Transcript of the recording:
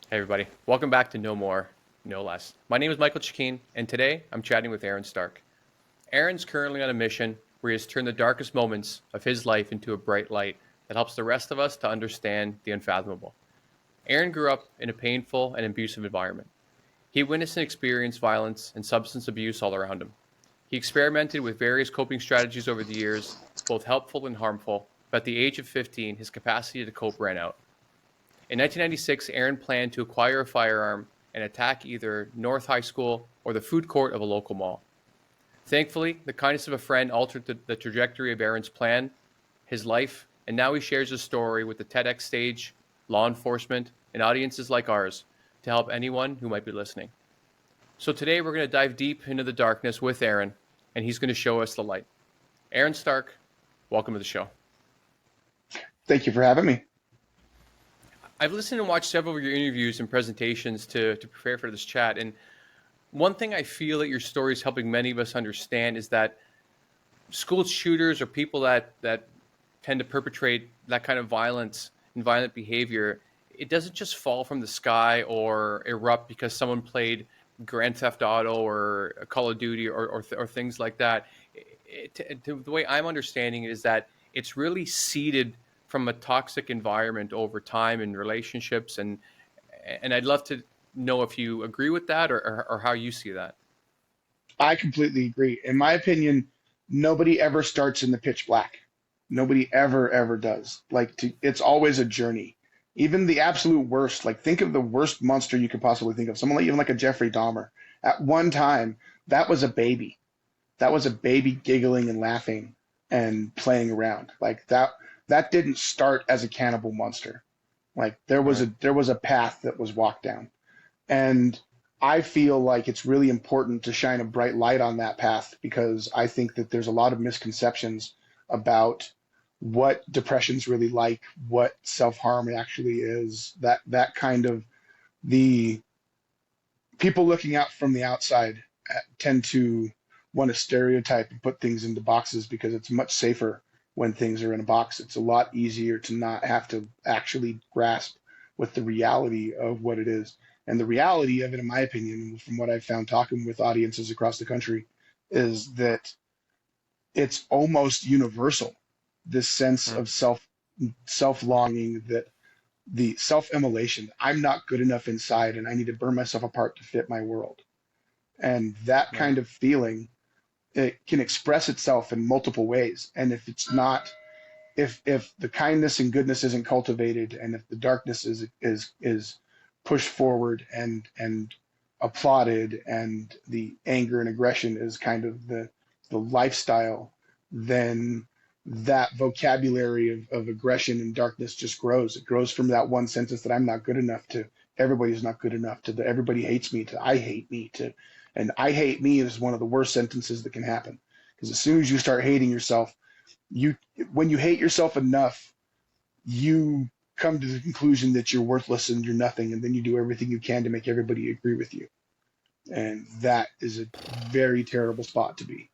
Hey everybody, welcome back to No More, No Less. My name is Michael Chikeen, and today I'm chatting with Aaron Stark. Aaron's currently on a mission where he has turned the darkest moments of his life into a bright light that helps the rest of us to understand the unfathomable. Aaron grew up in a painful and abusive environment. He witnessed and experienced violence and substance abuse all around him. He experimented with various coping strategies over the years, both helpful and harmful, but at the age of 15, his capacity to cope ran out. In 1996, Aaron planned to acquire a firearm and attack either North High School or the food court of a local mall. Thankfully, the kindness of a friend altered the trajectory of Aaron's plan, his life, and now he shares his story with the TEDx stage, law enforcement, and audiences like ours to help anyone who might be listening. So today we're going to dive deep into the darkness with Aaron, and he's going to show us the light. Aaron Stark, welcome to the show. Thank you for having me. I've listened and watched several of your interviews and presentations to prepare for this chat. And one thing I feel that your story is helping many of us understand is that school shooters or people that tend to perpetrate that kind of violence and violent behavior, it doesn't just fall from the sky or erupt because someone played Grand Theft Auto or Call of Duty or things like that. The way I'm understanding it is that it's really seeded from a toxic environment over time in relationships, and I'd love to know if you agree with that or how you see that. I completely agree. In my opinion, nobody ever starts in the pitch black. Nobody ever does. It's always a journey. Even the absolute worst, like think of the worst monster you could possibly think of. Someone like even like a Jeffrey Dahmer. At one time, that was a baby. That was a baby giggling and laughing and playing around. That didn't start as a cannibal monster. Like there was Right. a path that was walked down. And I feel like it's really important to shine a bright light on that path because I think that there's a lot of misconceptions about what depression's really like, what self-harm actually is, that kind of the people looking out from the outside tend to want to stereotype and put things into boxes because it's much safer when things are in a box. It's a lot easier to not have to actually grasp with the reality of what it is. And the reality of it, in my opinion, from what I've found talking with audiences across the country, is that it's almost universal. This sense Mm. of self longing, that the self immolation. I'm not good enough inside, and I need to burn myself apart to fit my world. And that Right. kind of feeling, it can express itself in multiple ways. And if it's not, if the kindness and goodness isn't cultivated, and if the darkness is pushed forward and applauded, and the anger and aggression is kind of the lifestyle, then that vocabulary of aggression and darkness just grows. It grows from that one sentence that I'm not good enough to everybody's not good enough to the everybody hates me to I hate me to and I hate me is one of the worst sentences that can happen. Because as soon as you start hating yourself, you when you hate yourself enough, you come to the conclusion that you're worthless and you're nothing, and then you do everything you can to make everybody agree with you. And that is a very terrible spot to be.